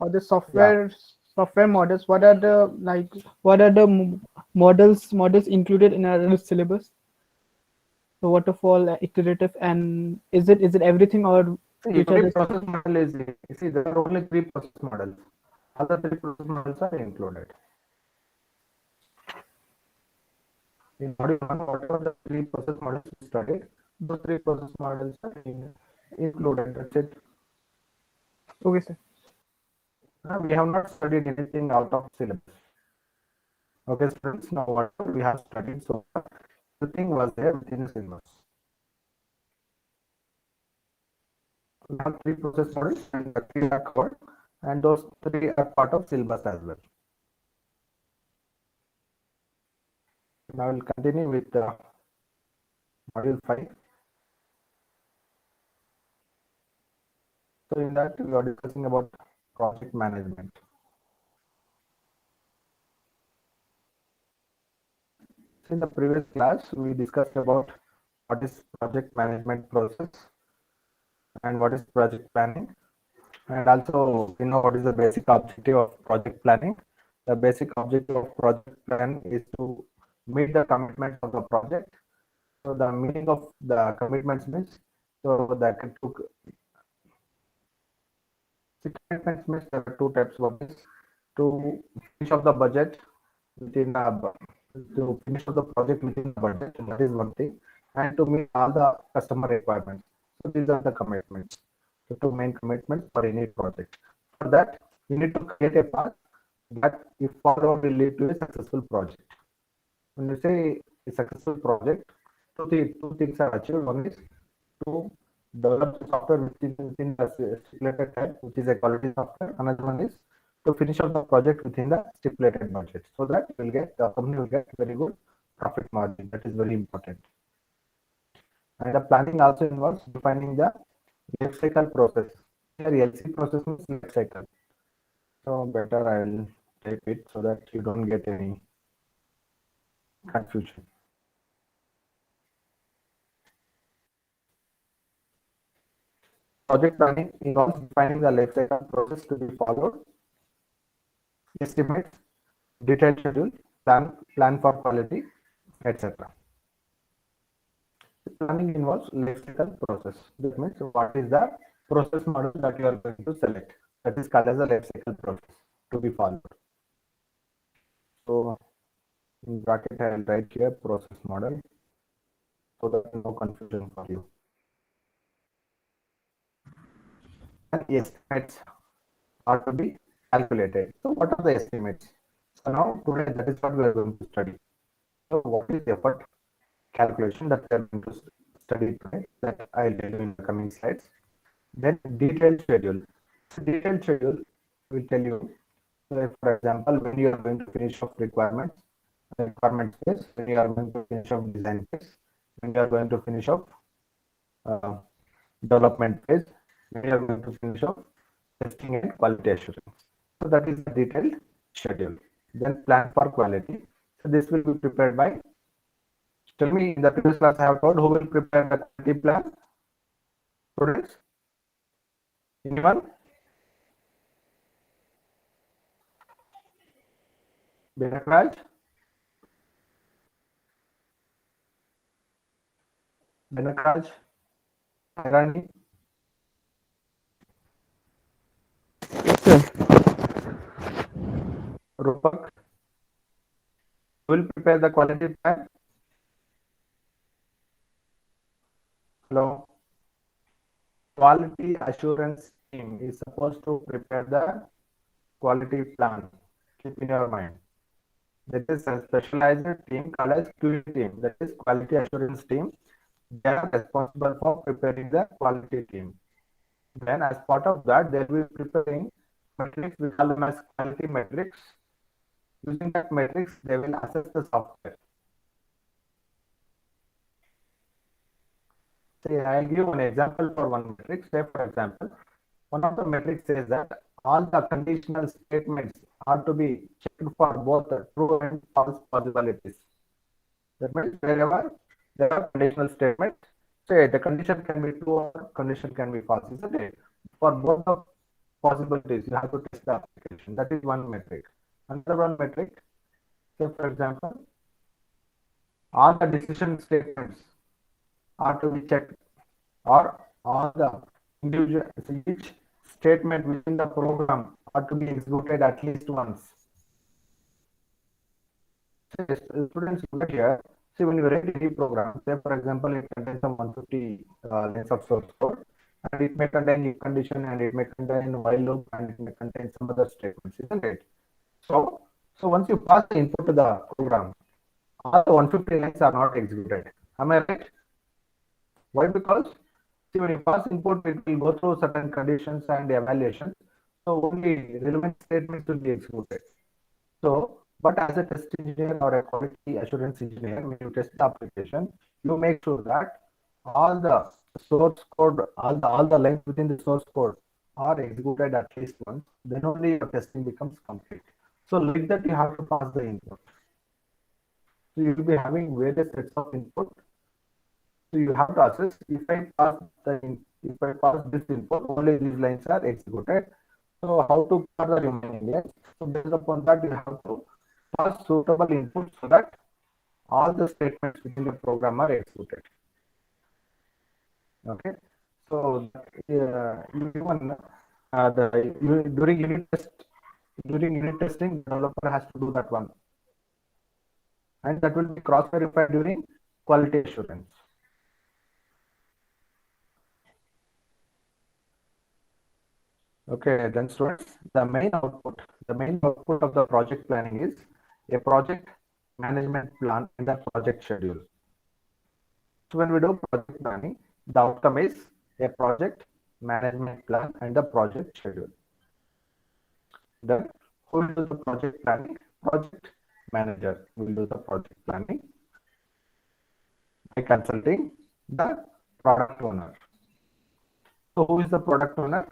or the Yeah, software models? What are the what are the models included in our syllabus? The waterfall, iterative, and is it everything, or see, which are every the process model is, see, there are only three process models. All the three process models are included. In module 1, whatever the three process models we studied, those three process models are included. That's it. okay, sir. We have not studied anything out of syllabus. Okay, students, now whatever we have studied so far, everything was there within the syllabus. We have three process models and the three are covered, and those three are part of syllabus as well. Now I will continue with module 5. So in that we are discussing about project management. So in the previous class we discussed about what is project management process and what is project planning, and also what is the basic objective of project planning. The basic objective of project planning is to meet the commitments of the project. So the meaning of the commitments means, so that to see, commitments means there are two types. One is to finish off the budget within the to finish off the project within the budget. That is one thing, and to meet all the customer requirements. So these are the commitments. The two main commitments for any project. For that, you need to create a path that, if followed, will lead to a successful project. When you say a successful project, two things are achieved. One is to develop the software within the stipulated time, which is a quality software. Another one is to finish up the project within the stipulated budget, so that the company will get very good profit margin. That is very important. And the planning also involves defining the life cycle process. Here, LC process means life cycle. So better I will type it so that you don't get any confusion. Project planning involves defining the life cycle process to be followed, estimates, detailed schedule, plan for quality, etc. Planning involves life cycle process. That means what is the process model that you are going to select. That is called as a life cycle process to be followed. So in bracket I will write here process model so that no confusion for you. And estimates are to be calculated. So what are the estimates? So now today that is what we are going to study. So what is the effort calculation that we are going to study today, that I'll tell you in the coming slides. Then detailed schedule. So detailed schedule will tell you, so for example, when you are going to finish off requirement phase, when you are going to finish off design phase, when you are going to finish off uh, development phase, when you are going to finish off testing and quality assurance. So that is the detailed schedule. Then plan for quality. So this will be prepared by, tell me, in the previous class I have told who will prepare the quality plan. Students, anyone? Benakraj, Benakraj, Irani, Rupak will prepare the quality plan. Hello. Quality assurance team is supposed to prepare the quality plan. Keep in your mind. That is a specialized team called as QA team. That is quality assurance team. They are responsible for preparing the quality team. Then as part of that, they will be preparing metrics. We call them as quality metrics. Using that metrics, they will assess the software. See, I'll give an example for one metric. Say, for example, one of the metrics says that all the conditional statements are to be checked for both the true and false possibilities. That means wherever there are conditional statements, say the condition can be true or condition can be false, isn't it? For both of possibilities. You have to test the application. That is one metric. Another one metric, say for example, all the decision statements are to be checked, or all the individual each statement within the program are to be executed at least once. So students, look at here. See, when you write any program, say for example, it contains some 150 lines of source code, and it may contain if condition, and it may contain while loop, and it may contain some other statements, isn't it? So once you pass the input to the program, all the 150 lines are not executed. Am I right? Why? Because see, when you pass input, it will go through certain conditions and evaluations. So only relevant statements will be executed. So, but as a test engineer or a quality assurance engineer, when you test the application, you make sure that all the source code, all the lines within the source code are executed at least once. Then only your testing becomes complete. So, like that, you have to pass the input. So, you will be having various sets of input. So, you have to assess if I pass this input, only these lines are executed. So, how to cover the remaining lines? So, based upon that, you have to pass suitable input so that all the statements within the program are executed. Okay, so even during unit testing, the developer has to do that one, and that will be cross verified during quality assurance. Okay, then students, the main output of the project planning is a project management plan and the project schedule. So when we do project planning, the outcome is a project management plan and the project schedule. Then who will do the project planning? Project manager will do the project planning by consulting the product owner. So who is the product owner?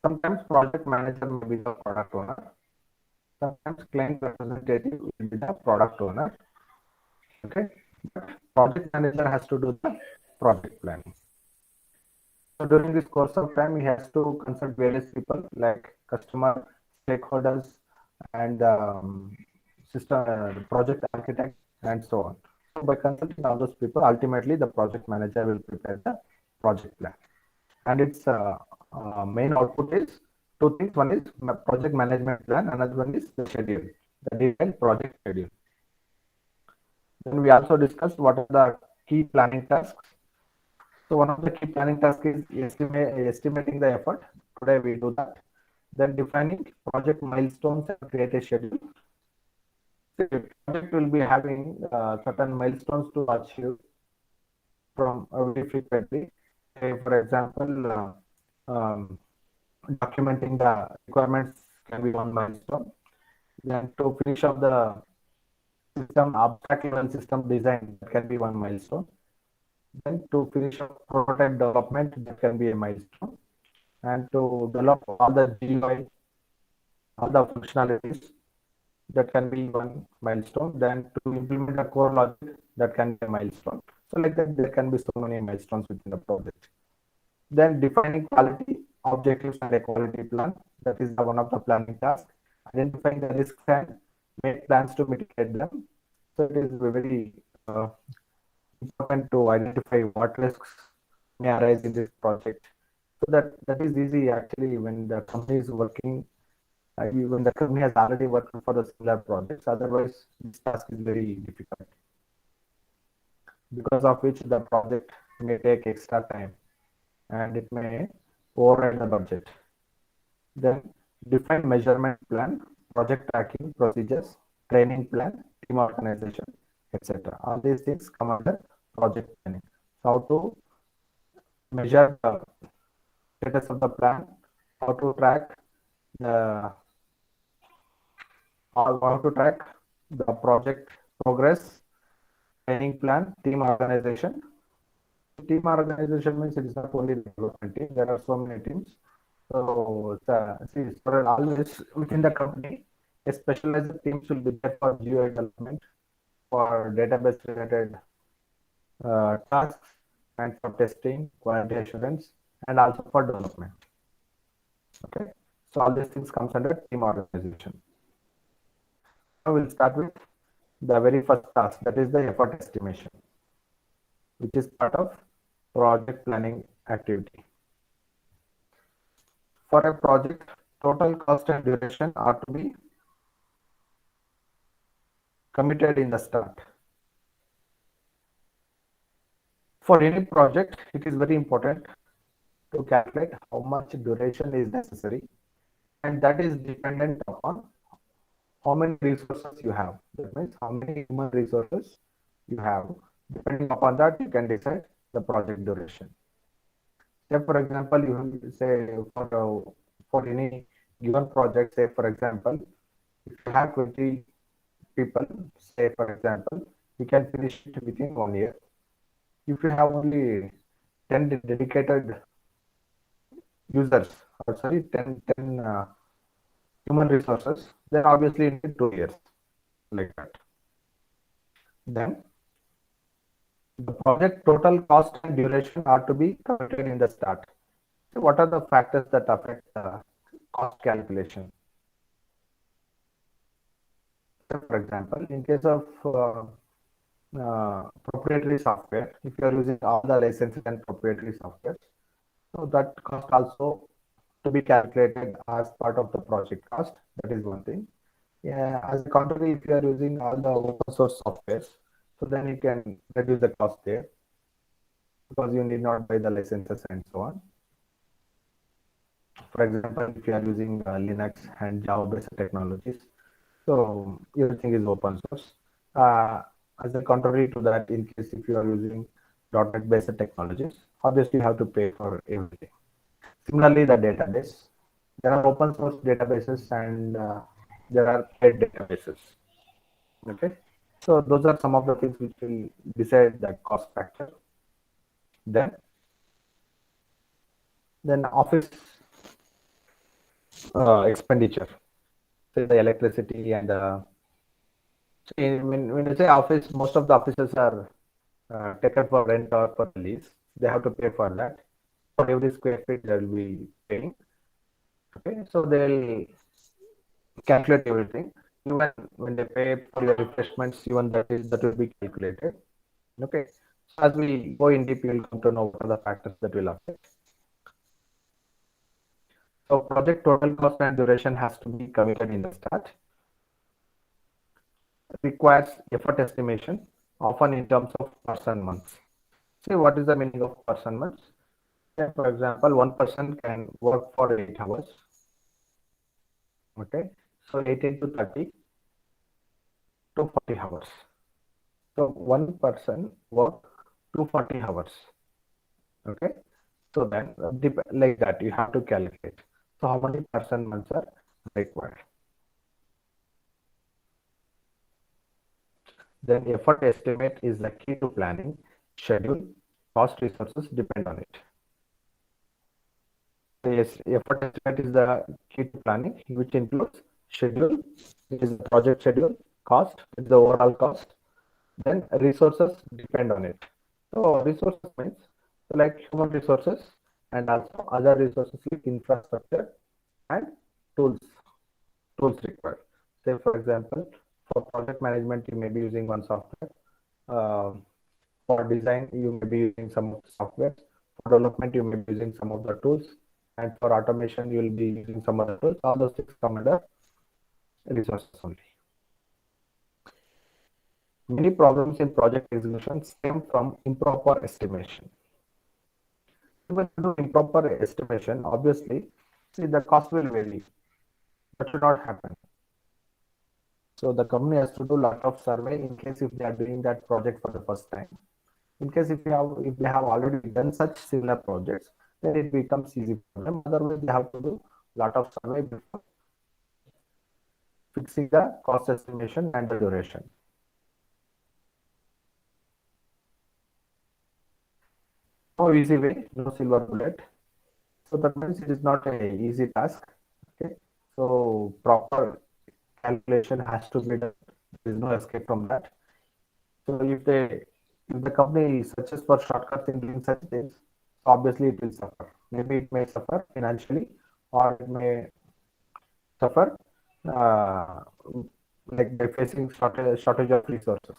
Sometimes project manager may be the product owner. Sometimes client representative will be the product owner. Okay, but project manager has to do the project planning. So during this course of time, he has to consult various people like customer, stakeholders, and system project architect, and so on. So by consulting all those people, ultimately the project manager will prepare the project plan, and its main output is two things. One is project management plan, another one is the schedule, the detailed project schedule. Then we also discussed what are the key planning tasks. So one of the key planning tasks is estimating the effort. Today we do that. Then defining project milestones and create a schedule. So the project will be having certain milestones to achieve from very frequently. Say for example, documenting the requirements can be one milestone. Then to finish up the system, abstract level system design, that can be one milestone. Then to finish up prototype development, that can be a milestone. And to develop all the GUI, all the functionalities, that can be one milestone. Then to implement the core logic, that can be a milestone. So like that, there can be so many milestones within the project. Then defining quality objectives and a quality plan, that is the one of the planning tasks. Identifying the risks and make plans to mitigate them. So it is very important to identify what risks may arise in this project. So that is easy actually when the company is working, when the company has already worked for the similar projects. Otherwise, this task is very difficult, because of which the project may take extra time and it may override the budget. Then define measurement plan, project tracking procedures, training plan, team organization, etc. All these things come under project planning. So how to measure the status of the plan, how to track the project progress, training plan, team organization. Team organization means it is not only the development team, there are so many teams. So see, for always within the company, a specialized teams will be there for GUI development, for database related tasks, and for testing, quality assurance, and also for development. Okay, so all these things comes under team organization. Now we'll start with the very first task, that is the effort estimation, which is part of project planning activity. For a project, total cost and duration are to be committed in the start. For any project, it is very important to calculate how much duration is necessary, and that is dependent upon how many resources you have. That means how many human resources you have. Depending upon that, you can decide the project duration. Say, for example, you say for any given project, say for example, if you have 20 people, say for example, you can finish it within 1 year. If you have only 10 dedicated users, or sorry, 10 human resources, then obviously it need 2 years, like that. Then the project total cost and duration are to be computed in the start. So what are the factors that affect the cost calculation? So for example, in case of proprietary software, if you are using all the licenses and proprietary software, so that cost also to be calculated as part of the project cost. That is one thing. Yeah, as a contrary, if you are using all the open source softwares, so then you can reduce the cost there because you need not buy the licenses and so on. For example, if you are using Linux and Java based technologies, so everything is open source. As a contrary to that, in case if you are using .NET based technologies, obviously you have to pay for everything. Similarly, the database, there are open source databases and there are paid databases. Okay, so those are some of the things which will decide the cost factor. Then office expenditure, say the electricity and when you say office, most of the offices are taken for rent or for lease. They have to pay for that. For every square feet, they will be paying. Okay, so they'll calculate everything. Even when they pay for your refreshments, even that will be calculated. Okay, so as we go in deep, you'll come to know what are the factors that will affect. So project total cost and duration has to be committed in the start. Requires effort estimation, often in terms of person months. See, what is the meaning of person months? Say, for example, one person can work for 8 hours. Okay, so 8 into 30 to 40 hours. So one person work to 40 hours. Okay, so then like that you have to calculate. So how many person months are required? Then effort estimate is the key to planning. Schedule, cost, resources depend on it. So yes, effort estimate is the key to planning, which includes schedule, which is the project schedule, cost, which is the overall cost. Then resources depend on it. So resources means like human resources and also other resources like infrastructure and tools required. Say for example, for project management, you may be using one software. For design, you may be using some of the software. For development, you may be using some of the tools. And for automation, you will be using some other tools. All those things come under resources only. Many problems in project execution stem from improper estimation. When you do improper estimation, obviously, see the cost will vary. That should not happen. So the company has to do a lot of survey in case if they are doing that project for the first time. In case if they have already done such similar projects, then it becomes easy for them. Otherwise, they have to do a lot of survey before fixing the cost estimation and the duration. No easy way, no silver bullet. So that means it is not an easy task. Okay, so proper calculation has to be done. There is no escape from that. So if the company searches for shortcuts in doing such things, obviously it will suffer. Maybe it may suffer financially or it may suffer like by facing shortage of resources.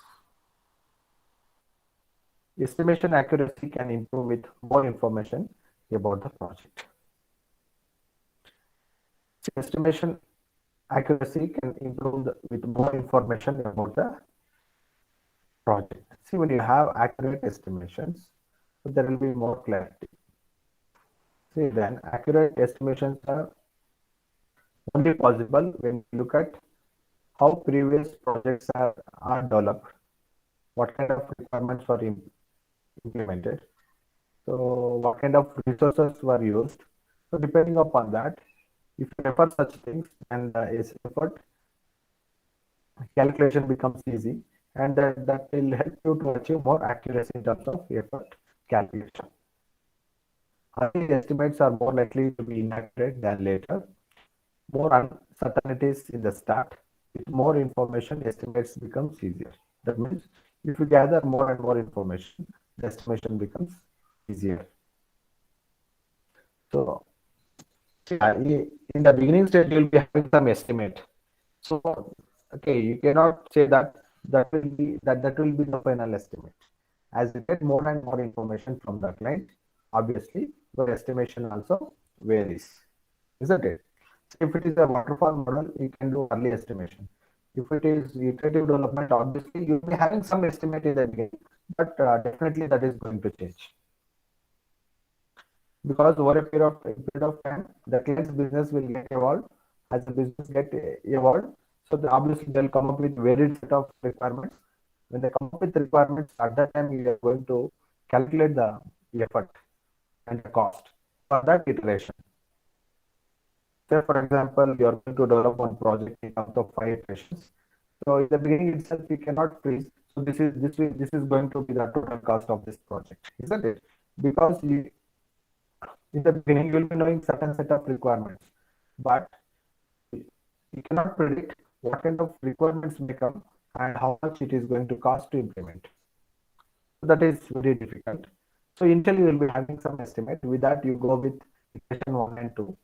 Estimation accuracy can improve with more information about the project. Estimation accuracy can improve with more information about the project. See, when you have accurate estimations, there will be more clarity. See, then accurate estimations are only possible when you look at how previous projects are developed, what kind of requirements were implemented, so what kind of resources were used. So depending upon that, if you refer such things, and is effort calculation becomes easy, and that will help you to achieve more accuracy in terms of effort calculation. Early estimates are more likely to be inaccurate than later. More uncertainties in the start. With more information, estimates becomes easier. That means if you gather more and more information, the estimation becomes easier. So in the beginning stage, you will be having some estimate. So okay, you cannot say that that will be the final estimate. As you get more and more information from the client, obviously the estimation also varies, isn't it? If it is a waterfall model, you can do early estimation. If it is iterative development, obviously you'll be having some estimate in the beginning, but definitely that is going to change. Because over a period of time, the client's business will get evolved. As the business get evolved, so obviously they'll come up with varied set of requirements. When they come up with requirements, at that time you are going to calculate the effort and the cost for that iteration. Say for example, you are going to develop one project in terms of 5 iterations. So in the beginning itself, you cannot freeze. So this is going to be the total cost of this project, isn't it? Because in the beginning you will be knowing certain set of requirements, but you cannot predict what kind of requirements may come and how much it is going to cost to implement. So that is very difficult. So initially you will be having some estimate. With that you go with iteration 1 and 2.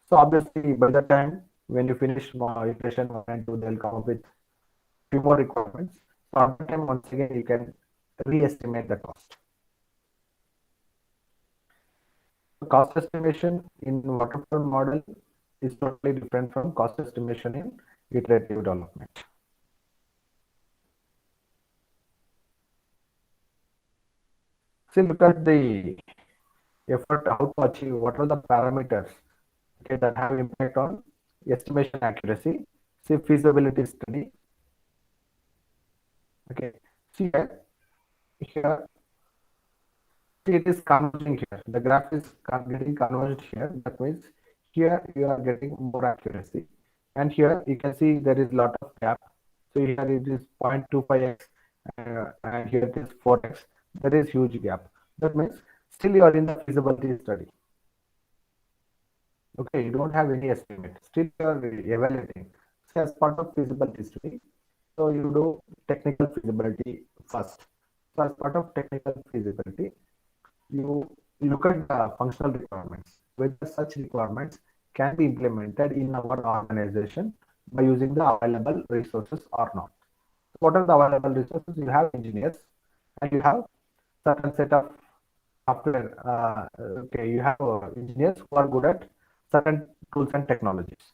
So obviously by the time when you finish iteration 1 and 2, they'll come up with few more requirements. So at that time once again you can re-estimate the cost. Cost estimation in waterfall model is totally different from cost estimation in iterative development. So look at the effort, how to achieve, what are the parameters that have impact on estimation accuracy. See feasibility study. Okay, see here it is converging here. The graph is getting converged here. That means here you are getting more accuracy, and here you can see there is a lot of gap. So here it is 0.25x, and here it is 4x. There is huge gap. That means still you are in the feasibility study. Okay, you don't have any estimate. Still you are evaluating. So as part of feasibility study, so you do technical feasibility first. So as part of technical feasibility, you look at the functional requirements, whether such requirements can be implemented in our organization by using the available resources or not. What are the available resources? You have engineers and you have certain set of software. Okay, you have engineers who are good at certain tools and technologies.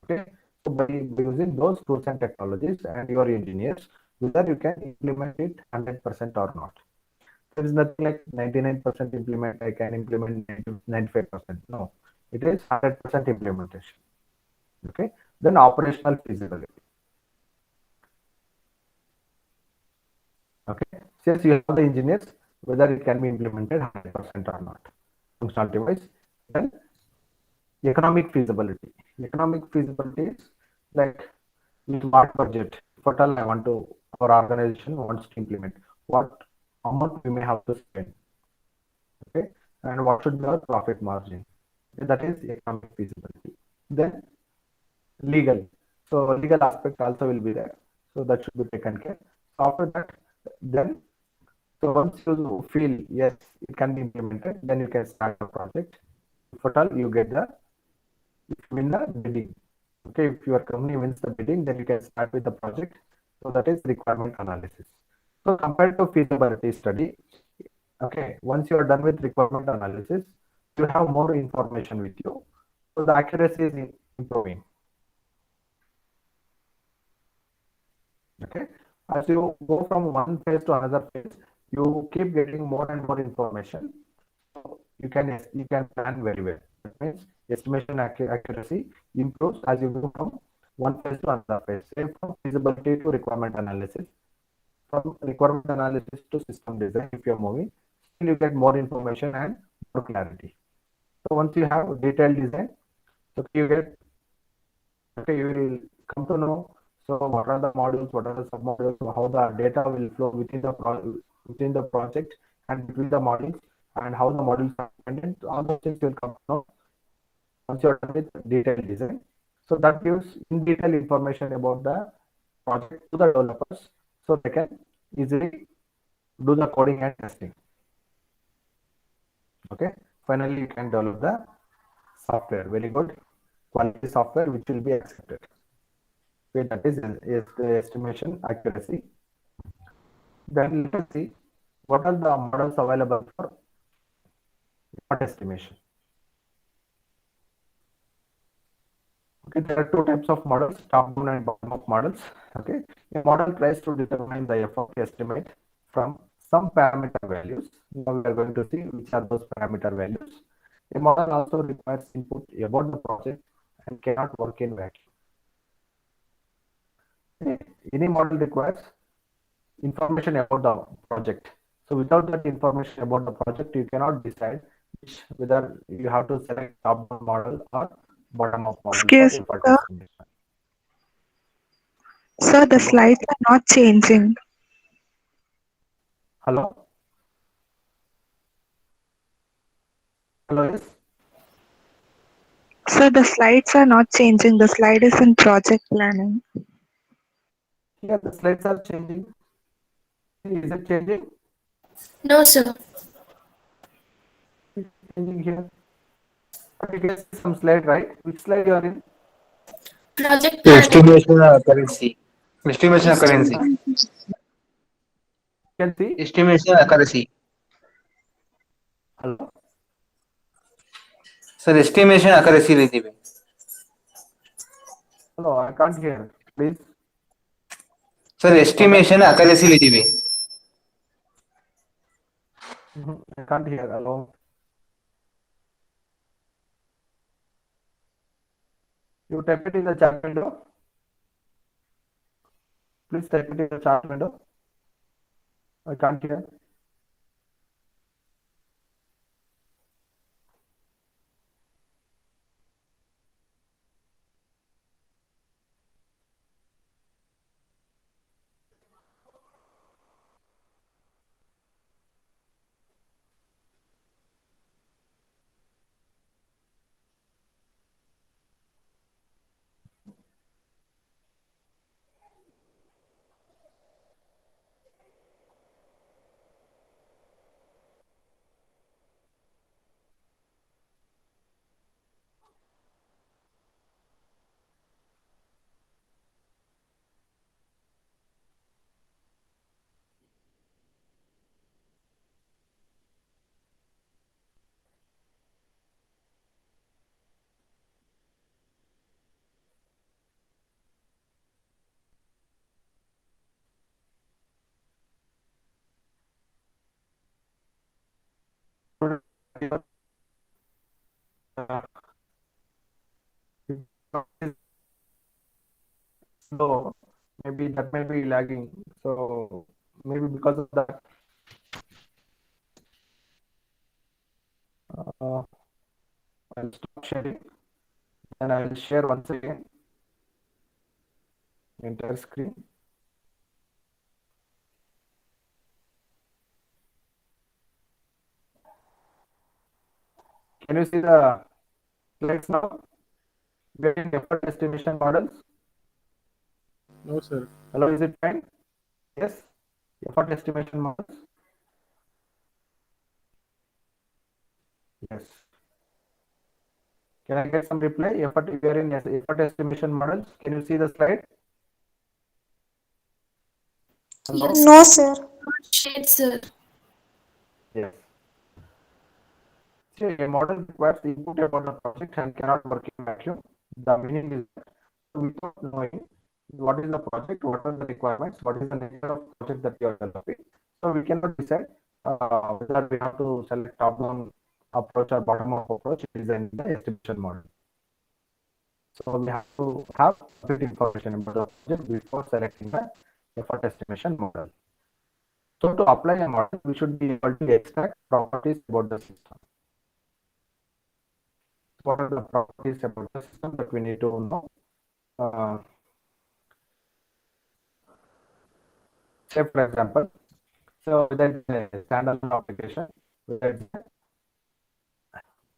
Okay, so by using those tools and technologies and your engineers, whether you can implement it 100% or not. There is nothing like 99% implement, I can implement 95%. No, it is 100% implementation. Okay, then operational feasibility. Okay, since you have the engineers, whether it can be implemented 100% or not, functionality wise. Then economic feasibility. Economic feasibility is like smart budget. For all I want to, our organization wants to implement, what amount we may have to spend. Okay, and what should be our profit margin. Okay, that is economic feasibility. Then legal. So legal aspect also will be there. So that should be taken care. So after that, then so once you feel yes, it can be implemented, then you can start the project. If at all you get the if you win the bidding. Okay, if your company wins the bidding, then you can start with the project. So that is requirement analysis. So compared to feasibility study, okay, once you are done with requirement analysis, you have more information with you. So the accuracy is improving. Okay, as you go from one phase to another phase, you keep getting more and more information. So you can plan very well. That means estimation accuracy improves as you move from one phase to another phase. Same from feasibility to requirement analysis. From requirement analysis to system design, if you are moving, still you get more information and more clarity. So once you have detailed design, so you get, okay, you will come to know, so what are the modules, what are the submodules, how the data will flow within the project and between the modules, and how the modules are dependent. All those things will come to know once you're done with detailed design. So that gives in detail information about the project to the developers, so they can easily do the coding and testing. Okay, finally you can develop the software, very good quality software which will be accepted. Okay, that is the estimation accuracy. Then let us see what are the models available for effort estimation. Okay, there are two types of models, top-down and bottom-up models. Okay, a model tries to determine the effort estimate from some parameter values. Now we are going to see which are those parameter values. A model also requires input about the project and cannot work in vacuum. Any model requires information about the project. So without that information about the project, you cannot decide whether you have to select top-down model or bottom-up model for Excuse me, effort sir. estimation. Sir, the Hello? slides are not changing. Hello? Hello, yes? Sir, the slides are not changing. The slide is in project planning. Here the slides are changing. Is it changing? No, sir. It's changing here. But you can see some slide, right? Which slide you are in? Project The planning. estimation currency. Estimation currency. Estimate. You can see? Estimation accuracy. Hello? Sir, estimation accuracy लिखिए. Hello, I can't hear. Please. Sir, estimation accuracy लिखिए. I can't hear. Hello. You type it in the chat window. Please type it in the chat window. I can't hear. So maybe that may be lagging. So maybe because of that, I'll stop sharing and I will share once again entire screen. Can you see the slides now? Getting effort estimation models. No, sir. Hello, is it fine? Yes. Effort estimation models. Yes. Can I get some reply? Effort, we are in effort estimation models. Can you see the slide? Hello? Yes. No, sir. Shade, sir. Yes. See, a model requires input about the project and cannot work in vacuum. The meaning is that without knowing what is the project, what are the requirements, what is the nature of project that you are developing. So we cannot decide whether we have to select top-down approach or bottom-up approach in designing the estimation model. So we have to have complete information about the project before selecting the effort estimation model. So to apply a model, we should be able to extract properties about the system. What are the properties about the system that we need to know? Say for example, so whether it's a standalone application, whether it's a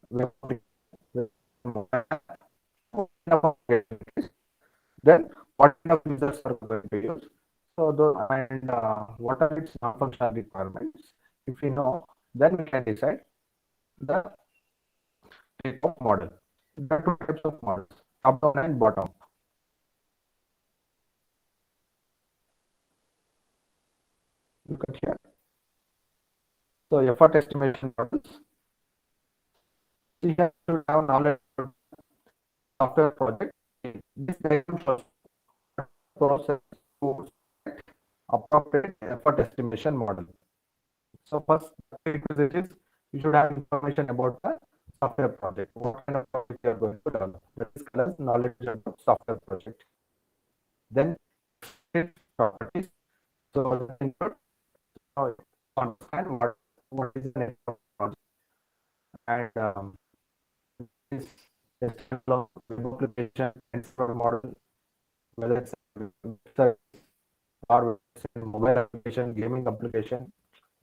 web application, then what kind of users are going to use? So those and what are its non-functional requirements? If we know, then we can decide the type of model. There are two types of models, top down and bottom. Look at here. So effort estimation models. We have to have knowledge of software project. This diagram shows process to appropriate effort estimation model. So first prerequisite is you should have information about the software project. What kind of project you are going to develop? That is called as knowledge about software project. Then properties. So input understand what is the nature of project and this application and model, whether it's website or mobile application, gaming application,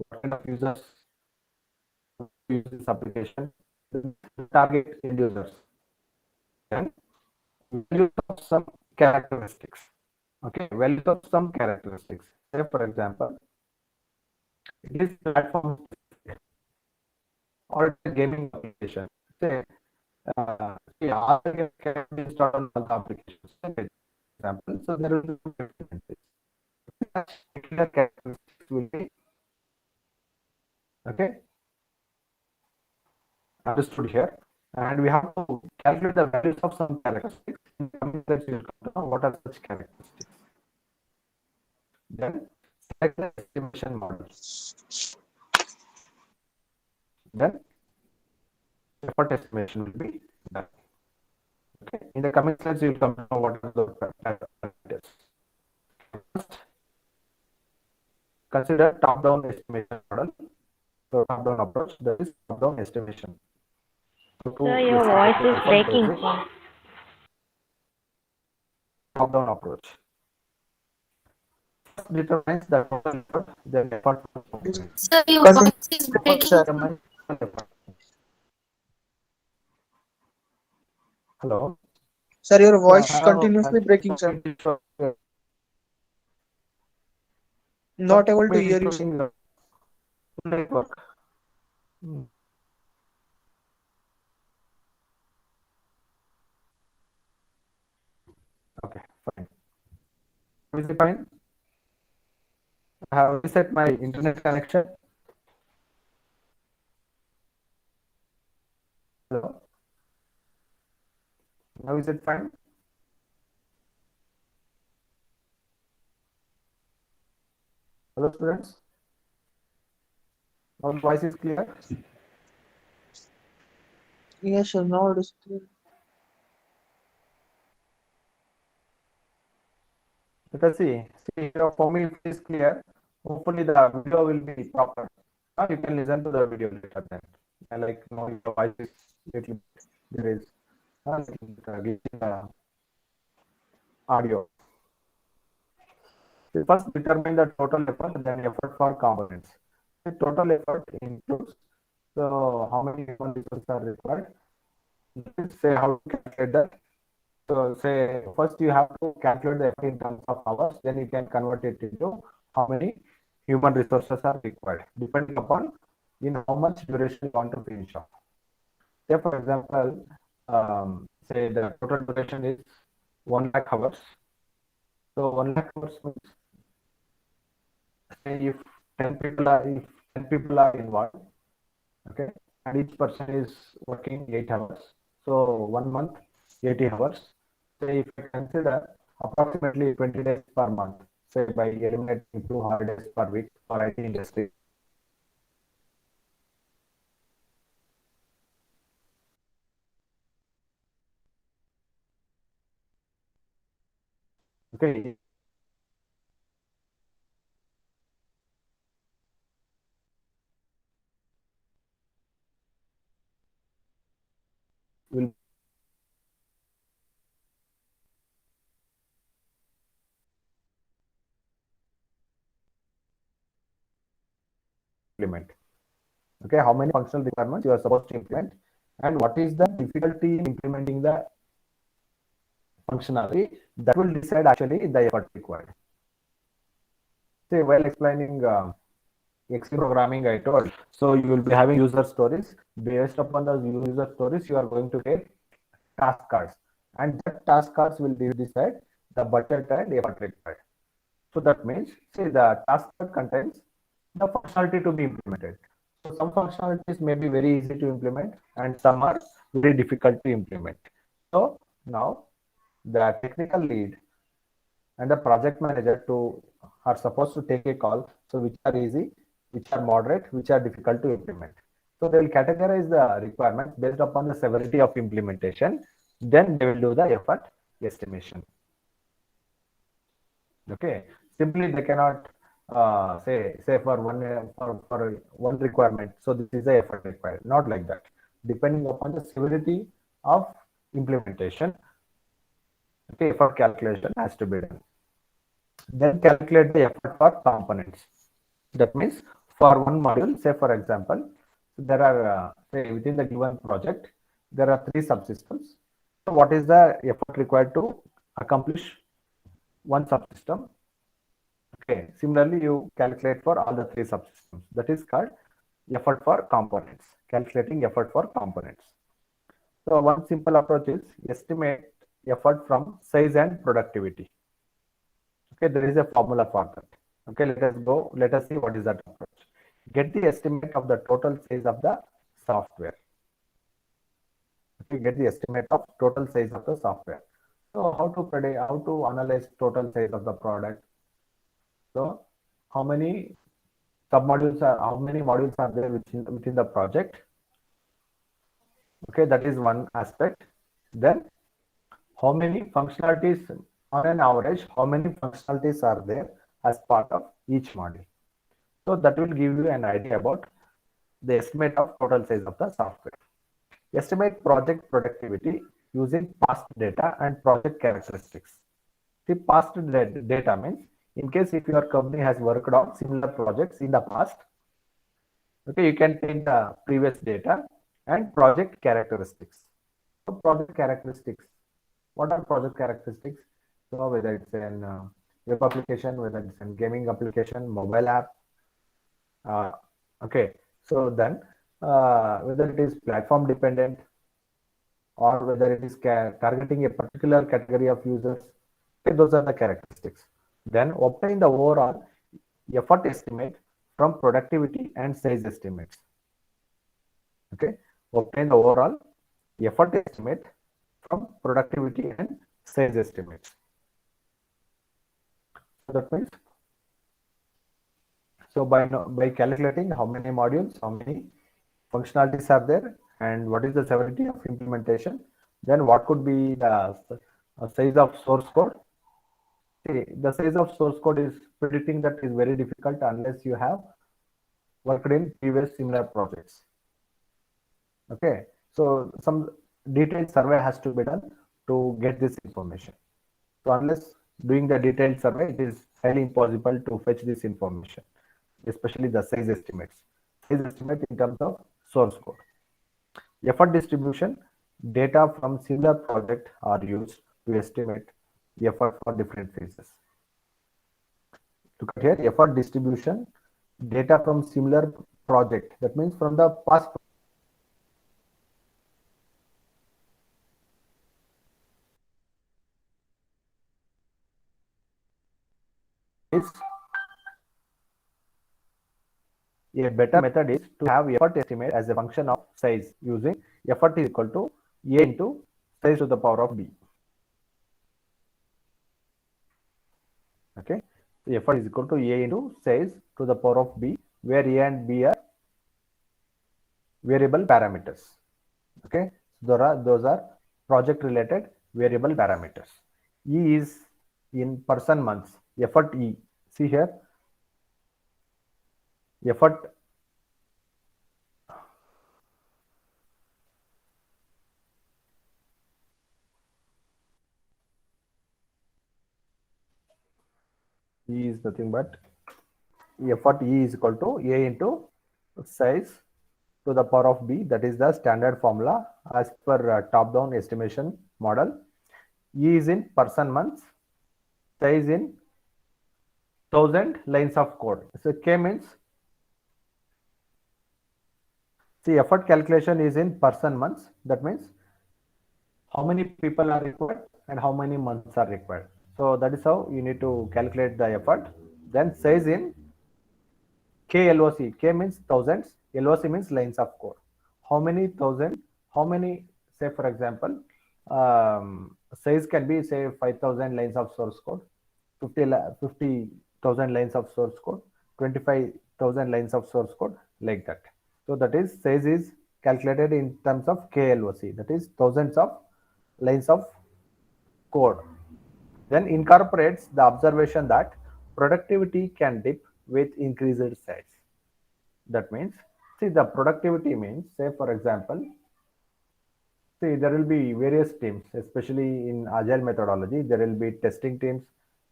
what kind of users use this application, target end users, and value of some characteristics. Okay, value of some characteristics. Say for example, this platform or a gaming application. Say, all the can be installed on all the applications. For example, so there will be particular characteristics will be okay. Understood here, and we have to calculate the values of some characteristics. In coming steps, you will come to know what are such characteristics. Then select the estimation model. Then effort estimation will be done. Okay. In the coming slides, you will come to know what are the parameters. First, consider top-down estimation model. So top-down approach, that is top-down estimation. So Sir, your voice is breaking, sir. Top-down approach. First determines the total effort, then effort. Sir, your Continue. voice is breaking. Determines effort. Hello. Sir, your voice So I have continuously breaking, sir. Not able to hear you, sir. Network. Okay, fine. Is it fine? I have reset my internet connection. Hello. Now is it fine? Hello, students. Now the voice is clear. Yes, sir. Now it is clear. Let us see. See here for me it is clear. Hopefully the video will be proper. Now you can listen to the video later then. I like know your voice is little there is audio. We first determine the total effort and then effort for components. The total effort includes so how many human resources are required. Let's say how to calculate that. So say first you have to calculate the effort in terms of hours, then you can convert it into how many human resources are required, depending upon in how much duration you want to finish off. Say for example, say the total duration is 1 lakh hours. So 1 lakh hours means, say if 10 people are involved, okay, and each person is working 8 hours. So 1 month, 80 hours. Say if I consider approximately 20 days per month, say by eliminating 2 holidays per week for IT industry. Okay, will implement. Okay, how many functional requirements you are supposed to implement, and what is the difficulty in implementing the functionality, that will decide actually the effort required. Say while explaining XP programming, I told, so you will be having user stories. Based upon the user stories, you are going to get task cards, and that task cards will decide the budget and effort required. So that means, say the task card contains the functionality to be implemented. So some functionalities may be very easy to implement, and some are very difficult to implement. So now the technical lead and the project manager are supposed to take a call. So which are easy, which are moderate, which are difficult to implement. So they will categorize the requirements based upon the severity of implementation. Then they will do the effort estimation. Okay, simply they cannot say for one requirement. So this is the effort required. Not like that. Depending upon the severity of implementation, okay, effort calculation has to be done. Then calculate the effort for components. That means for one module, say for example, there are say within the given project, there are 3 subsystems. So what is the effort required to accomplish one subsystem? Okay, similarly, you calculate for all the 3 subsystems. That is called effort for components, calculating effort for components. So one simple approach is estimate effort from size and productivity. Okay, there is a formula for that. Okay, let us see what is that approach. Get the estimate of the total size of the software. Okay, get the estimate of total size of the software. So how to predict, how to analyze total size of the product? So how many submodules are, how many modules are there within the project? Okay, that is one aspect. Then how many functionalities on an average, how many functionalities are there as part of each module? So that will give you an idea about the estimate of total size of the software. Estimate project productivity using past data and project characteristics. The past data means, in case if your company has worked on similar projects in the past, okay, you can take the previous data and project characteristics. So project characteristics, what are project characteristics? So whether it's an web application, whether it's a gaming application, mobile app, okay, so then whether it is platform dependent or whether it is targeting a particular category of users, okay, those are the characteristics. Then obtain the overall effort estimate from productivity and size estimates. Okay, obtain the overall effort estimate from productivity and size estimates. So that means, so by calculating how many modules, how many functionalities are there, and what is the severity of implementation, then what could be the size of source code. See, the size of source code is predicting that is very difficult unless you have worked in previous similar projects. Okay, so some detailed survey has to be done to get this information. So unless doing the detailed survey, it is highly impossible to fetch this information, especially the size estimates. Size estimate in terms of source code. Effort distribution, data from similar project are used to estimate effort for different phases. Look at here, effort distribution, data from similar project. That means from the past is a better method is to have effort estimate as a function of size using effort is equal to A into size to the power of B. Okay, so effort is equal to A into size to the power of B, where A and B are variable parameters. Okay, those are project related variable parameters. E is in person months. Effort E. See here, effort E is nothing but effort E is equal to A into size to the power of B. That is the standard formula as per top-down estimation model. E is in person months, size in 1000 lines of code. So K means, see, effort calculation is in person months. That means how many people are required and how many months are required. So that is how you need to calculate the effort. Then size in KLOC. K means thousands. LOC means lines of code. How many thousand? How many? Say for example, size can be say 5,000 lines of source code, 50,000 lines of source code, 25,000 lines of source code, like that. So that is size is calculated in terms of KLOC. That is thousands of lines of code. Then incorporates the observation that productivity can dip with increased size. That means, see, the productivity means, say for example, see, there will be various teams, especially in agile methodology. There will be testing teams,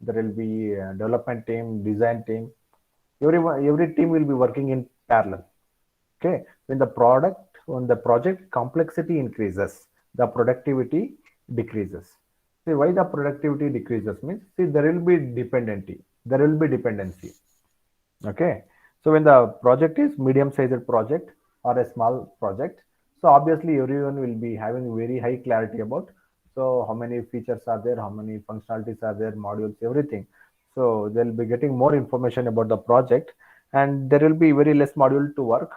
there will be development team, design team. Every team will be working in parallel. Okay, when the project complexity increases, the productivity decreases. See, why the productivity decreases means, see, there will be dependency. Okay, so when the project is medium-sized project or a small project, so obviously everyone will be having very high clarity about, so how many features are there, how many functionalities are there, modules, everything. So they'll be getting more information about the project, and there will be very less module to work,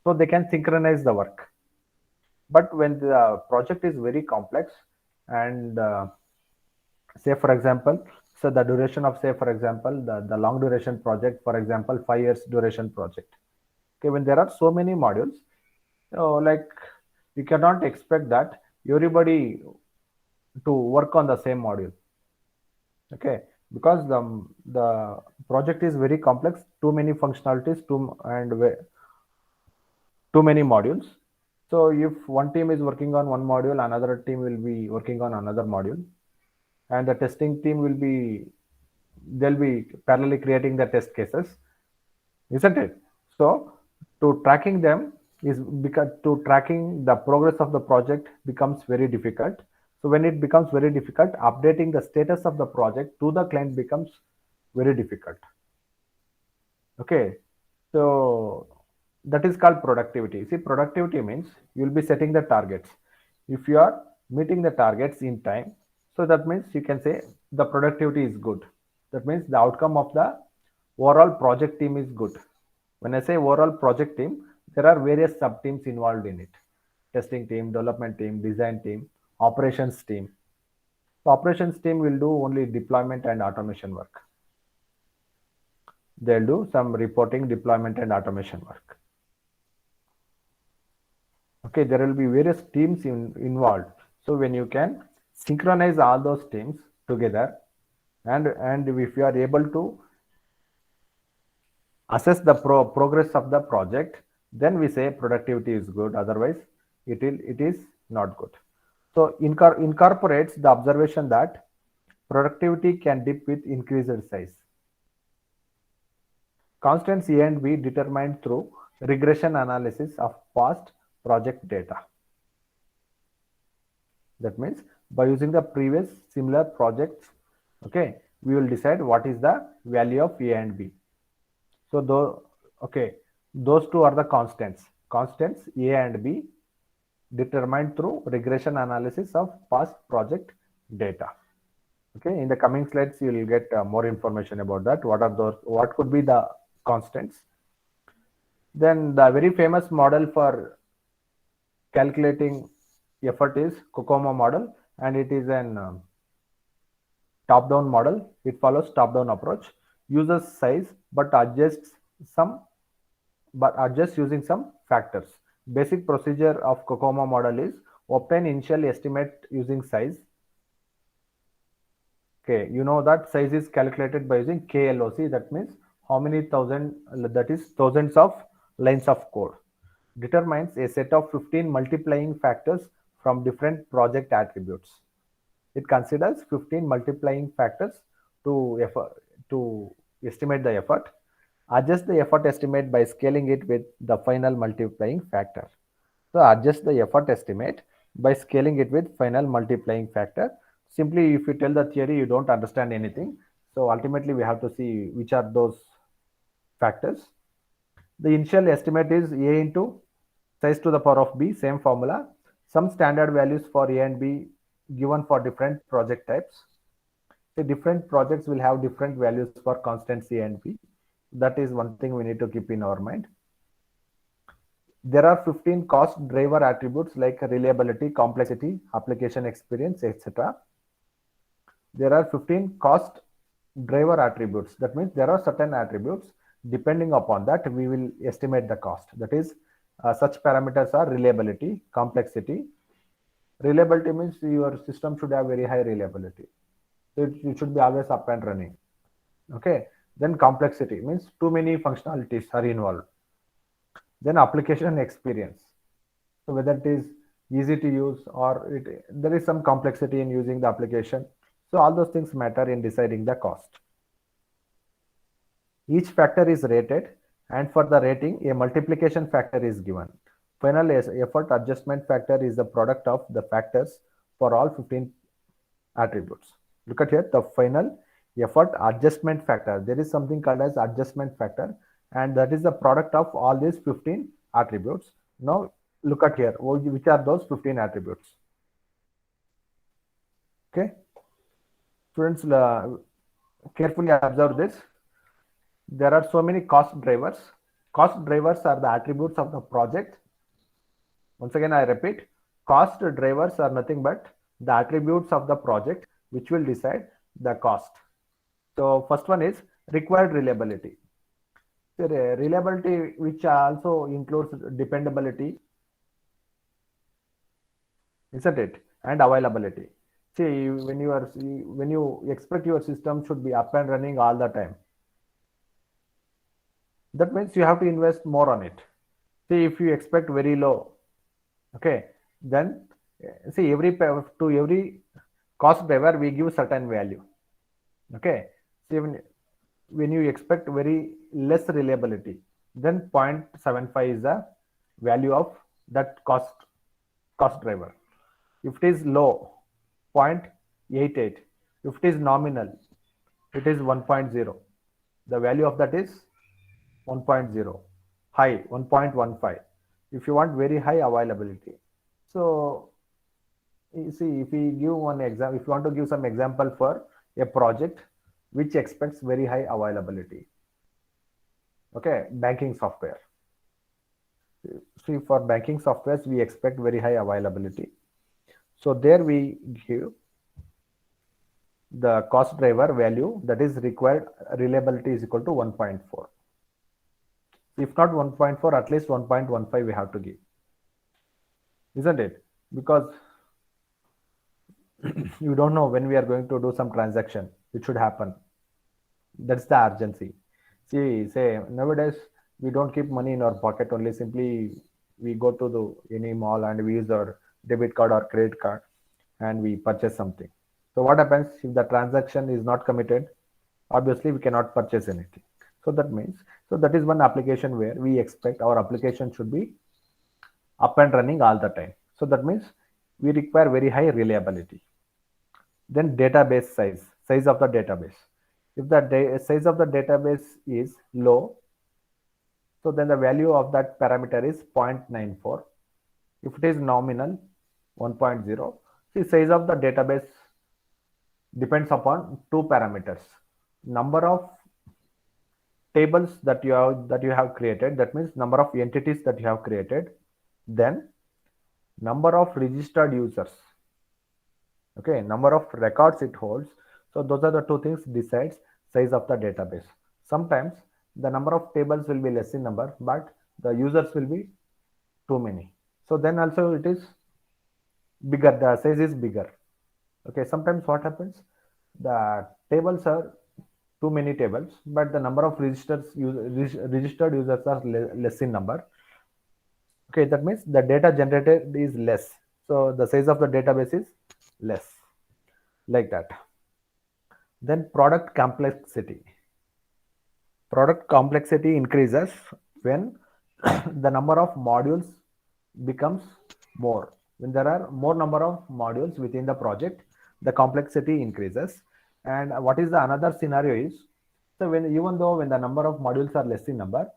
so they can synchronize the work. But when the project is very complex and say for example, so the duration of, say for example, the long duration project, for example, 5 years duration project. Okay, when there are so many modules, like you cannot expect that everybody to work on the same module. Okay, because the project is very complex, too many functionalities, too many modules. So if one team is working on one module, another team will be working on another module, and the testing team will be, they'll be parallelly creating the test cases, isn't it? So to tracking them is because to tracking the progress of the project becomes very difficult. So when it becomes very difficult, updating the status of the project to the client becomes very difficult. Okay, so that is called productivity. See, productivity means you'll be setting the targets. If you are meeting the targets in time, so that means you can say the productivity is good. That means the outcome of the overall project team is good. When I say overall project team, there are various sub teams involved in it: testing team, development team, design team, operations team. The operations team will do only deployment and automation work. They'll do some reporting, deployment, and automation work. Okay, there will be various teams involved. So when you can synchronize all those teams together, and if you are able to assess the progress of the project, then we say productivity is good. Otherwise, it is not good. So incorporates the observation that productivity can dip with increased size. Constants A and B determined through regression analysis of past project data. That means by using the previous similar projects, okay, we will decide what is the value of A and B. So those two are the constants. Constants A and B determined through regression analysis of past project data. Okay. Okay, in the coming slides, you will get more information about that. What are those? What could be the constants? Then the very famous model for calculating effort is COCOMO model, and it is an top-down model. It follows top-down approach, uses size but adjusts using some factors. Basic procedure of COCOMO model is obtain initial estimate using size. Okay, you know that size is calculated by using KLOC. That means how many thousand, that is thousands of lines of code. Determines a set of 15 multiplying factors from different project attributes. It considers 15 multiplying factors to estimate the effort. Adjust the effort estimate by scaling it with the final multiplying factor. So adjust the effort estimate by scaling it with final multiplying factor. Simply, if you tell the theory, you don't understand anything. So ultimately, we have to see which are those factors. The initial estimate is A into size to the power of B, same formula. Some standard values for A and B given for different project types. The different projects will have different values for constants A and B. That is one thing we need to keep in our mind. There are 15 cost driver attributes like reliability, complexity, application experience, etc. There are 15 cost driver attributes. That means there are certain attributes. Depending upon that, we will estimate the cost. That is, such parameters are reliability, complexity. Reliability means your system should have very high reliability. So it should be always up and running. Okay. Then complexity means too many functionalities are involved. Then application experience. So whether it is easy to use or there is some complexity in using the application. So all those things matter in deciding the cost. Each factor is rated, and for the rating, a multiplication factor is given. Final effort adjustment factor is the product of the factors for all 15 attributes. Look at here, the final effort adjustment factor. There is something called as adjustment factor, and that is the product of all these 15 attributes. Now look at here, which are those 15 attributes. Okay, students, carefully observe this. There are so many cost drivers. Cost drivers are the attributes of the project. Once again, I repeat, cost drivers are nothing but the attributes of the project which will decide the cost. So first one is required reliability. So reliability, which also includes dependability, isn't it? And availability. See, when you expect your system should be up and running all the time, that means you have to invest more on it. See, if you expect very low, okay, then see, to every cost driver we give certain value. Okay, see, when you expect very less reliability, then 0.75 is the value of that cost driver. If it is low, 0.88. If it is nominal, it is 1.0. The value of that is 1.0. High, 1.15. If you want very high availability. So you see, if we give one example, if you want to give some example for a project which expects very high availability. Okay, banking software. See, for banking softwares, we expect very high availability. So there we give the cost driver value, that is required reliability is equal to 1.4. If not 1.4, at least 1.15 we have to give, isn't it? Because you don't know when we are going to do some transaction, it should happen. That's the urgency. See, say nowadays we don't keep money in our pocket only. Simply we go to any mall and we use our debit card or credit card and we purchase something. So what happens if the transaction is not committed? Obviously we cannot purchase anything. So that means, so that is one application where we expect our application should be up and running all the time. So that means we require very high reliability. Then database size of the database. If the size of the database is low, so then the value of that parameter is 0.94. If it is nominal, 1.0. See, size of the database depends upon two parameters: number of tables that you have created, that means number of entities that you have created, then number of registered users, okay, number of records it holds. So those are the two things decides size of the database. Sometimes the number of tables will be less in number, but the users will be too many, so then also it is bigger, the size is bigger. Okay, sometimes what happens, the tables are too many tables, but the number of registered users are less in number. Okay, that means the data generated is less, so the size of the database is less, like that. Then product complexity increases when the number of modules becomes more. When there are more number of modules within the project, the complexity increases. And what is the another scenario is, so when the number of modules are less in number,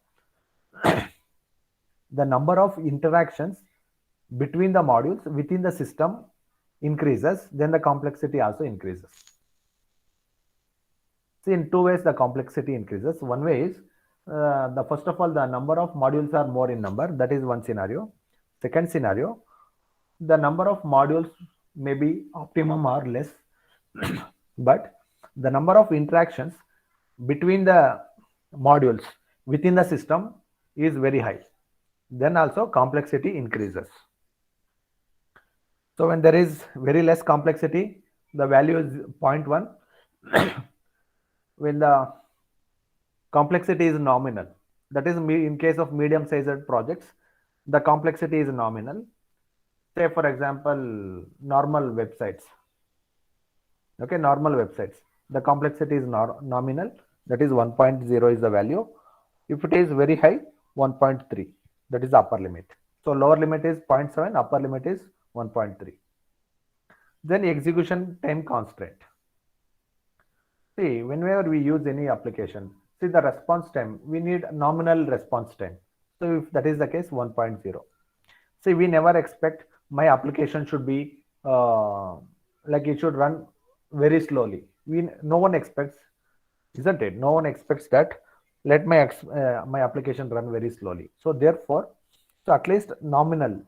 the number of interactions between the modules within the system increases, then the complexity also increases. See, in two ways the complexity increases. One way is, the first of all, the number of modules are more in number. That is one scenario. Second scenario, the number of modules may be optimum or less, but the number of interactions between the modules within the system is very high. Then also complexity increases. So when there is very less complexity, the value is 0.1. When the complexity is nominal, that is in case of medium sized projects, the complexity is nominal. Say for example, normal websites. Okay, normal websites, the complexity is nominal, that is 1.0 is the value. If it is very high, 1.3, that is the upper limit. So lower limit is 0.7, upper limit is 1.3. Then execution time constraint. See, whenever we use any application, see the response time, we need nominal response time. So if that is the case, 1.0. See, we never expect my application should be like it should run very slowly. No one expects, isn't it? No one expects that let my application run very slowly. So therefore, so at least nominal,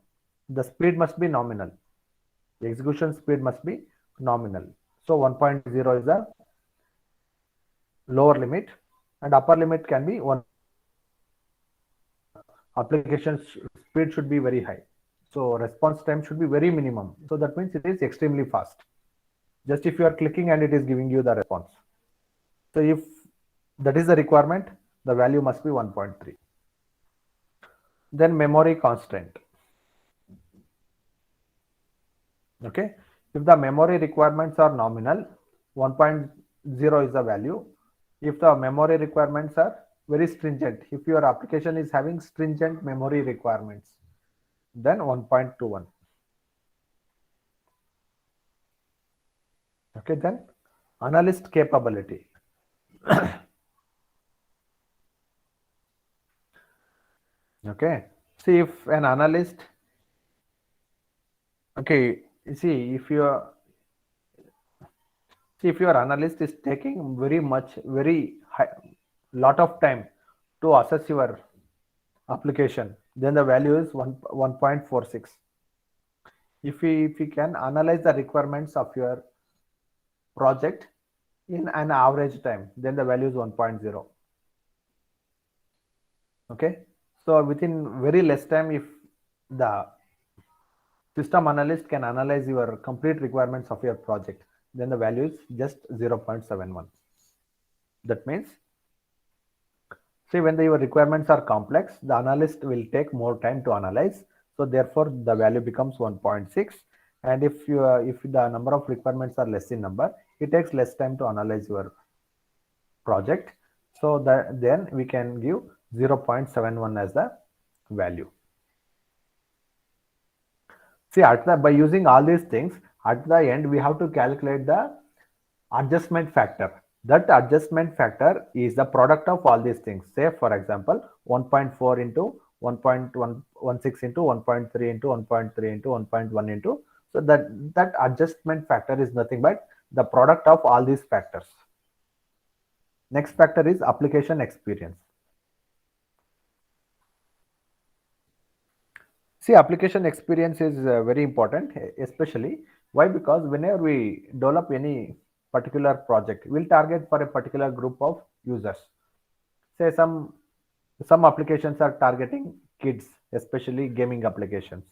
the speed must be nominal. The execution speed must be nominal. So 1.0 is the lower limit, and upper limit can be 1. Application speed should be very high. So response time should be very minimum. So that means it is extremely fast. Just if you are clicking and it is giving you the response. So if that is the requirement, the value must be 1.3. Then memory constraint. Okay, if the memory requirements are nominal, 1.0 is the value. If the memory requirements are very stringent, if your application is having stringent memory requirements, then 1.21. Okay, then analyst capability. Okay, see if an analyst, okay, see if your analyst is taking very high, lot of time to assess your application, then the value is 1.46. If we can analyze the requirements of your project in an average time, then the value is 1.0. Okay, so within very less time, if the system analyst can analyze your complete requirements of your project, then the value is just 0.71. That means, see, when your requirements are complex, the analyst will take more time to analyze. So therefore, the value becomes 1.6. And if the number of requirements are less in number, it takes less time to analyze your project. So then we can give 0.71 as the value. See, by using all these things, at the end, we have to calculate the adjustment factor. That adjustment factor is the product of all these things. Say, for example, 1.4 into 1.16 into 1.3 into 1.3 into 1.1 into. So that adjustment factor is nothing but the product of all these factors. Next factor is application experience. See, application experience is very important, especially why? Because whenever we develop any particular project, we'll target for a particular group of users. Say some applications are targeting kids, especially gaming applications.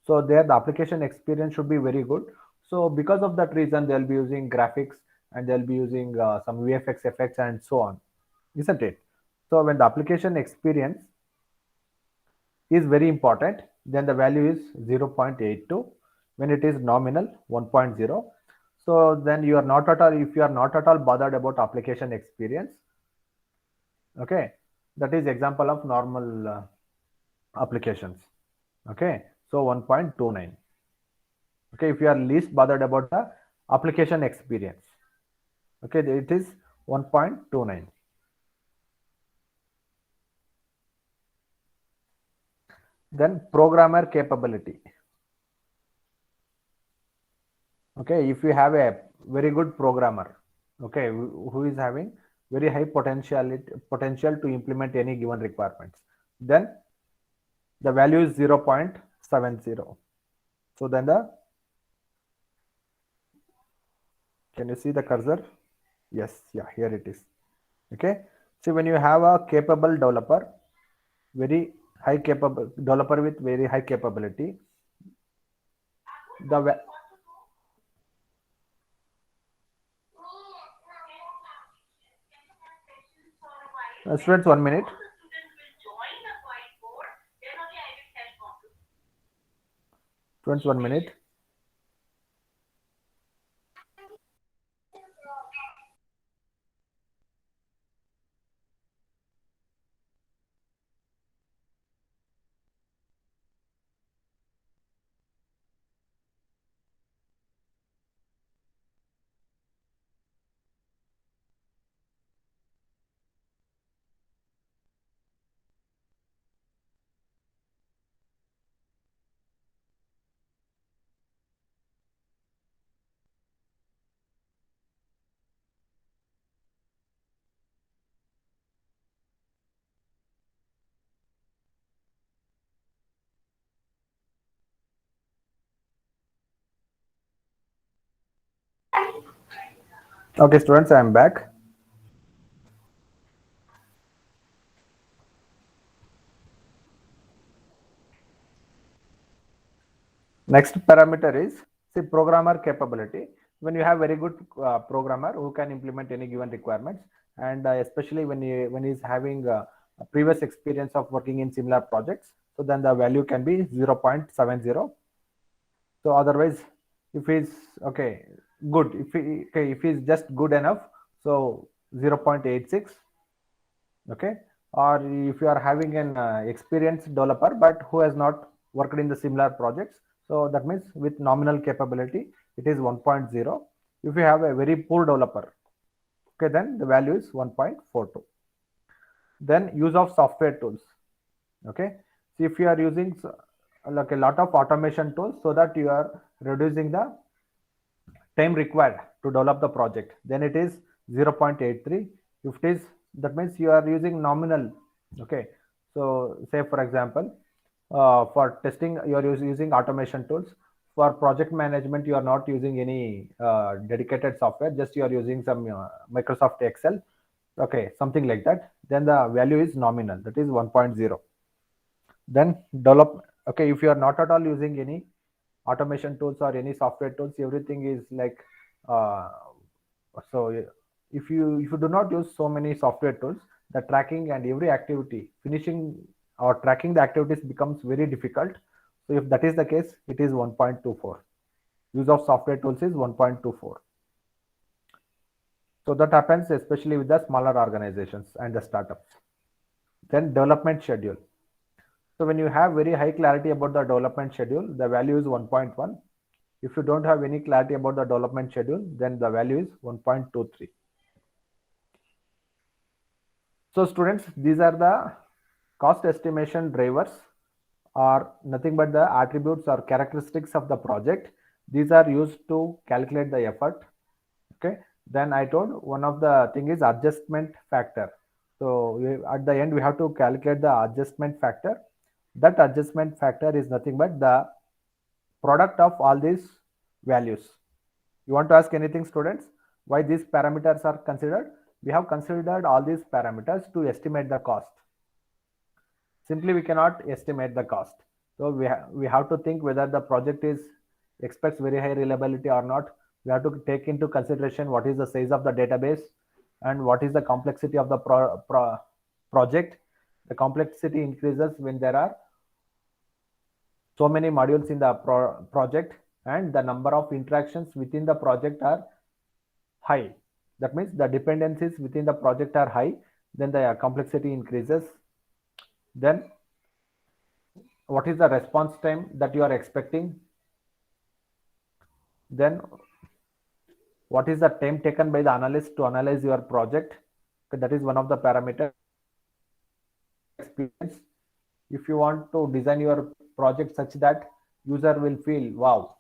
So there the application experience should be very good. So because of that reason, they'll be using graphics and they'll be using some VFX effects and so on, isn't it? So when the application experience is very important, then the value is 0.82. When it is nominal, 1.0. So then you are not at all, if you are not at all bothered about application experience, okay, that is example of normal applications. Okay, so 1.29. Okay, if you are least bothered about the application experience, okay, it is 1.29. Then programmer capability. Okay, if you have a very good programmer, okay, who is having very high potential to implement any given requirements, then the value is 0.70. So then can you see the cursor? Yes, yeah, here it is. Okay, so when you have a capable developer, very high capable developer with very high capability, the students, 1 minute. Students, 1 minute. Okay, students, I am back. Next parameter is, see, programmer capability. When you have very good programmer who can implement any given requirements, and especially when he is having a previous experience of working in similar projects, so then the value can be 0.70. So otherwise, if he's okay, good, if he's just good enough, so 0.86. Okay, or if you are having an experienced developer but who has not worked in the similar projects, so that means with nominal capability it is 1.0. If you have a very poor developer, okay, then the value is 1.42. Then use of software tools. Okay, so if you are using like a lot of automation tools, so that you are reducing the time required to develop the project, then it is 0.83. If it is, that means you are using nominal. Okay, so say for example, for testing you are using automation tools. For project management you are not using any dedicated software, just you are using some Microsoft Excel, okay, something like that, then the value is nominal, that is 1.0. Then develop, okay, if you are not at all using any automation tools or any software tools, everything is like so if you do not use so many software tools, the tracking and every activity, finishing or tracking the activities becomes very difficult. So if that is the case, it is 1.24. Use of software tools is 1.24. So that happens especially with the smaller organizations and the startups. Then development schedule. So when you have very high clarity about the development schedule, the value is 1.1. If you don't have any clarity about the development schedule, then the value is 1.23. So students, these are the cost estimation drivers, are nothing but the attributes or characteristics of the project. These are used to calculate the effort. Okay, then I told one of the thing is adjustment factor. So at the end we have to calculate the adjustment factor. That adjustment factor is nothing but the product of all these values. You want to ask anything, students? Why these parameters are considered? We have considered all these parameters to estimate the cost. Simply we cannot estimate the cost. So we have to think whether the project is expects very high reliability or not. We have to take into consideration what is the size of the database and what is the complexity of the project. The complexity increases when there are so many modules in the project, and the number of interactions within the project are high. That means the dependencies within the project are high, then the complexity increases. Then what is the response time that you are expecting? Then what is the time taken by the analyst to analyze your project? That is one of the parameters. Experience. If you want to design your project such that user will feel wow,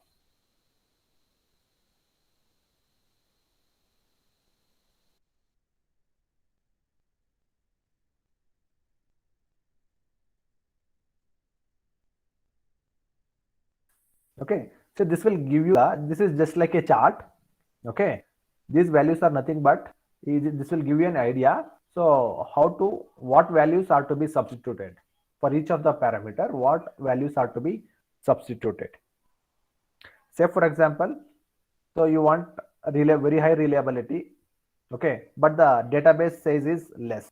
okay, so this will give you this is just like a chart. Okay, these values are nothing but this will give you an idea. So what values are to be substituted for each of the parameter, what values are to be substituted. Say for example, so you want very high reliability, okay, but the database size is less.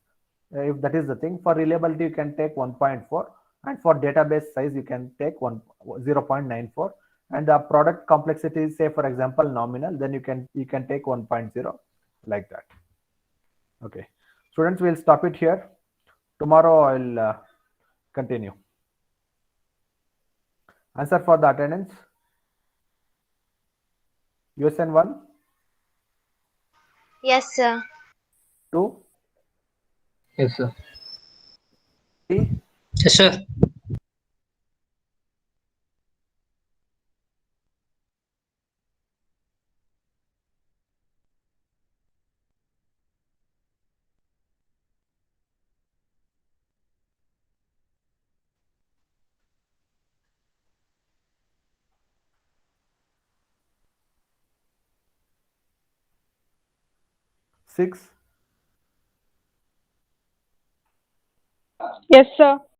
If that is the thing, for reliability you can take 1.4, and for database size you can take 0.94, and the product complexity is, say for example, nominal, then you can take 1.0, like that. Okay, students, we'll stop it here. Tomorrow I'll continue. Answer for the attendance. USN 1. Yes, sir. 2. Yes, sir. 3. Yes, sir. 6. Yes, sir.